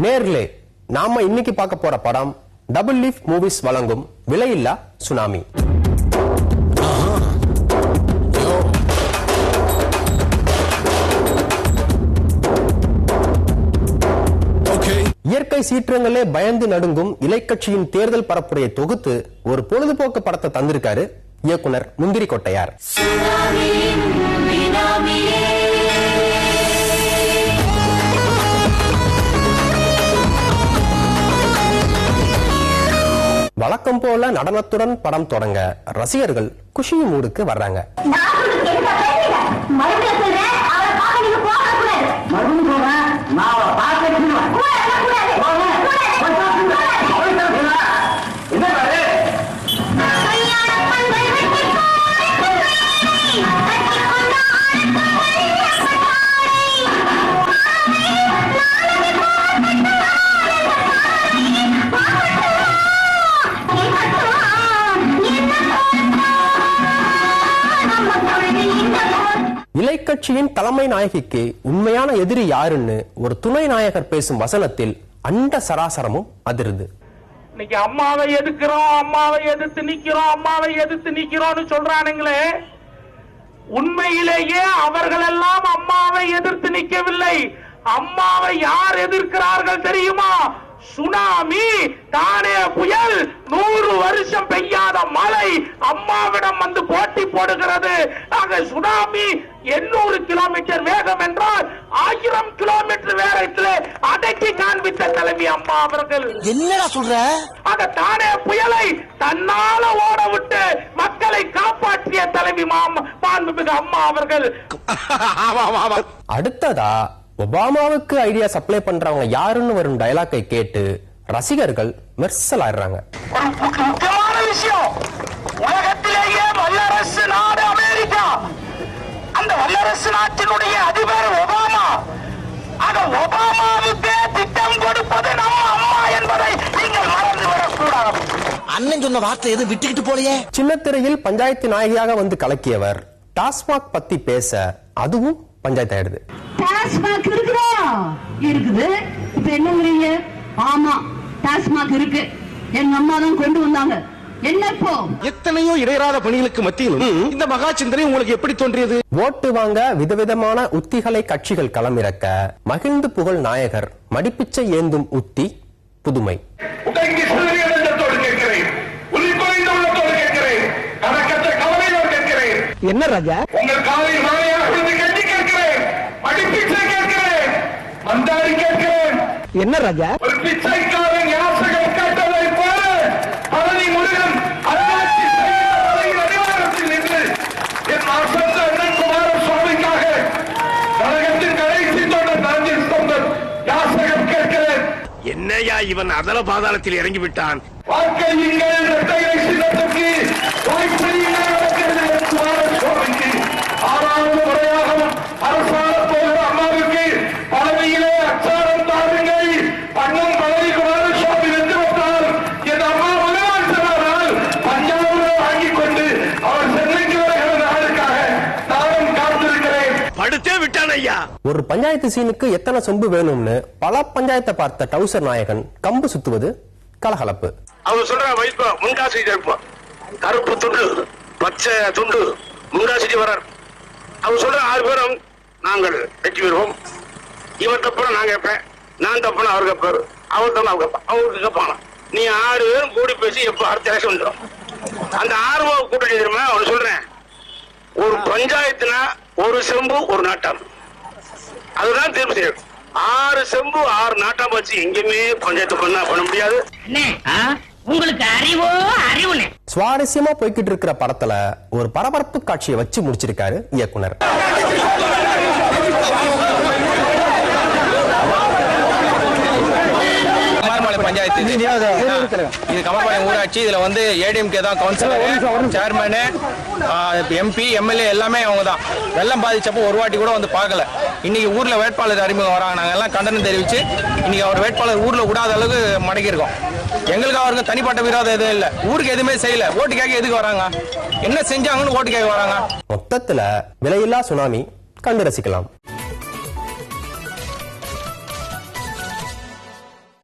நேர்களே, நாம இன்னைக்கு பார்க்க போற படம் டபுள் லீஃப் மூவிஸ் வழங்கும் விலையில்லா சுனாமி. இயற்கை சீற்றங்களே பயந்து நடுங்கும் இலைக்கட்சியின் தேர்தல் பரப்புரையை தொகுத்து ஒரு பொழுதுபோக்கு படத்தை தந்திருக்காரு இயக்குனர் முந்திரி கொட்டையார். வழக்கம் போல நடனத்துடன் படம் தொடங்க ரசிகர்கள் குஷி மூடுக்கு வர்றாங்க. இலைக்கட்சியின் தலைமை நாயகிக்கு உண்மையான எதிரி யாருன்னு ஒரு துணை நாயகர் பேசும் வசனத்தில் அண்ட சராசரமும் அதிருது. இன்னைக்கு அம்மாவை எதிர்க்கிறோம், அம்மாவை எதிர்த்து நிக்கிறோம், அம்மாவை எதிர்த்து நிக்கிறோம்னு சொல்றானுங்களே, உண்மையிலேயே அவர்கள் எல்லாம் அம்மாவை எதிர்த்து நிற்கவில்லை. அம்மாவை யார் எதிர்க்கிறார்கள் தெரியுமா? சுனாமி, தானே புயல், 100 வருஷம் பெய்யாத மழை அம்மாவிடம் வந்து போட்டி போடுகிறது. ஆக சுனாமி 800 கிலோமீட்டர் வேகம் என்றால் 1000 கிலோமீட்டர் வேகத்தில் அடக்கி காண்பித்த தலைவி அம்மா அவர்கள். என்னடா சொல்ற? ஆக தானே புயலை தன்னால ஓட விட்டு மக்களை காப்பாற்றிய தலைவி மாண்புமிகு அம்மா அவர்கள். அடுத்ததா ஒபாமாவுக்கு ஐடியா சப்ளை பண்றவங்க யாருன்னு வரும் டயலாக்கை கேட்டு ரசிகர்கள் மெர்சல் ஆயிடுறாங்க. முக்கியமான விஷயம், உலகத்திலேயே வல்லரசு நாடு அமெரிக்கா, அந்த வல்லரசு நாட்டினுடைய அதிபர் ஒபாமா. ஆக ஒபாமாவுக்கு திட்டம் கொடுப்பது நம்ம அம்மா என்பதை நீங்கள் மறந்துவிடக் கூடாது. அண்ணன் சொன்ன வார்த்தை எது விட்டுக்கிட்டு போலையே. சின்னத்திரையில் பஞ்சாயத்து நாயகியாக வந்து கலக்கியவர் டாஸ்மாக் பத்தி பேச அதுவும் பஞ்சாயத்து ஆயிடுது. டாஸ்மாக் இருக்குது. இப்ப என்னங்கிறீங்க? ஆமா, டாஸ்மாக் இருக்கு. எங்க அம்மா தான் கொண்டு வந்தாங்க. என்ன இப்போ? எத்தனையோ இடையறாத பணிகளுக்கு மத்தியிலும் இந்த மகா சிந்தனை உங்களுக்கு எப்படி தோன்றியது? ஓட்டு வாங்க விதவிதமான உத்திகளை கட்சிகள் களமிறக்க மகிழ்ந்து புகழ் நாயகர் மடிப்பிச்சை ஏந்தும் உத்தி புதுமை. என்ன ராஜா? உங்கள் காலில் மாலையாக கட்டி கேட்கிறேன், மடிப்பிச்சை கேட்கிறேன், மந்தாரி கேட்கிறேன். என்ன ராஜா? ஒரு பிச்சைக்காரன் யாசகம் கேட்டதை போல பழனி முருகன் அல்லாட்சி செய்யும் அடிவாரத்தில் நின்று என் ஆசத்த அண்ணன் குமார சுவாமிக்காக கழகத்தின் கடைசி தொண்டர் நாஞ்சில் தொண்டர் யாசகம் கேட்கிறேன். என்னையா இவன் அதல பாதாளத்தில் இறங்கி விட்டான். வாக்களியுங்கள் இரட்டையை சின்னத்துக்கு, வாய்ப்பளியுங்கள் குமார சுவாமிக்கு. 6வது முறையாகவும் அரசாண போகிற அம்மாவுக்கு பதவியிலே அச்சாரம் தாருங்கள். அண்ணன் பதவி குமார சுவாமி வென்று வந்தால் என் அம்மா முதலமைச்சரானால் பஞ்சாபுரை வாங்கிக் கொண்டு அவர் சென்னைக்கு வருகிற நாளுக்காக நானும் காத்திருக்கிறேன். படுத்தே விட்டான் ஐயா. ஒரு பஞ்சாயத்து சீனுக்கு எத்தனை சொம்பு வேணும்னு பல பஞ்சாயத்தை பார்த்த டவுசர் நாயகன் கம்பு சுத்துவது கலகலப்பு. அவர் சொல்ற வைப்பா முன்காசி இருப்போம், கருப்பு துண்டு பச்சை துண்டு முன்காசி வர்றார். அவர் சொல்ற 6 பேரும் நாங்கள் வெற்றி பெறுவோம். இவர் தப்புனா நான் கேட்பேன், நான் தப்புனா அவர் கேட்பாரு, அவர் தப்பு அவர் கேட்பான், அவருக்கு கேட்பாங்க. நீ 6 பேரும் கூடி பேசி எப்ப அடுத்த எலெக்ஷன் வந்துடும். அந்த 6 கூட்டணி தெரியுமா? அவர் சொல்றேன், ஒரு பஞ்சாயத்துனா ஒரு செம்பு ஒரு நாட்டம், அதுதான் தீர்ப்பு செய்யும். 6 செம்பு 6 நாட்டம் வச்சு எங்கேயுமே பஞ்சாயத்து பண்ண முடியாது. உங்களுக்கு அறிவோ அறிவுனே. சுவாரஸ்யமா போய்கிட்டு இருக்கிற படத்துல ஒரு பரபரப்பு காட்சியை வச்சு முடிச்சிருக்காரு இயக்குனர். பஞ்சாயத்து இது கமர்பாளையம் ஊராட்சி. இதுல வந்து ஏடிஎம்கே தான் கவுன்சிலர், சேர்மனு, எம்பி, எம்எல்ஏ எல்லாமே அவங்க தான். வெள்ளம் பாதிச்சப்போ ஒரு வாட்டி கூட வந்து பார்க்கல. இன்னைக்கு ஊர்ல வேட்பாளர் அறிமுகம் வராங்க. நாங்க எல்லாம் கண்டனம் தெரிவிச்சு இன்னைக்கு அவர் வேட்பாளர் ஊர்ல விடாத அளவுக்கு மடக்கி இருக்கோம். எங்களுக்கு அவருக்கு தனிப்பட்ட விரோதம் எதுவும் இல்ல. ஊருக்கு எதுவுமே செய்யல. ஓட்டு கேட்க எதுக்கு வராங்க? என்ன செஞ்சாங்கன்னு ஓட்டு கேட்க வராங்க. மொத்தத்துல விலையில்லா சுனாமி கண்டு ரசிக்கலாம்.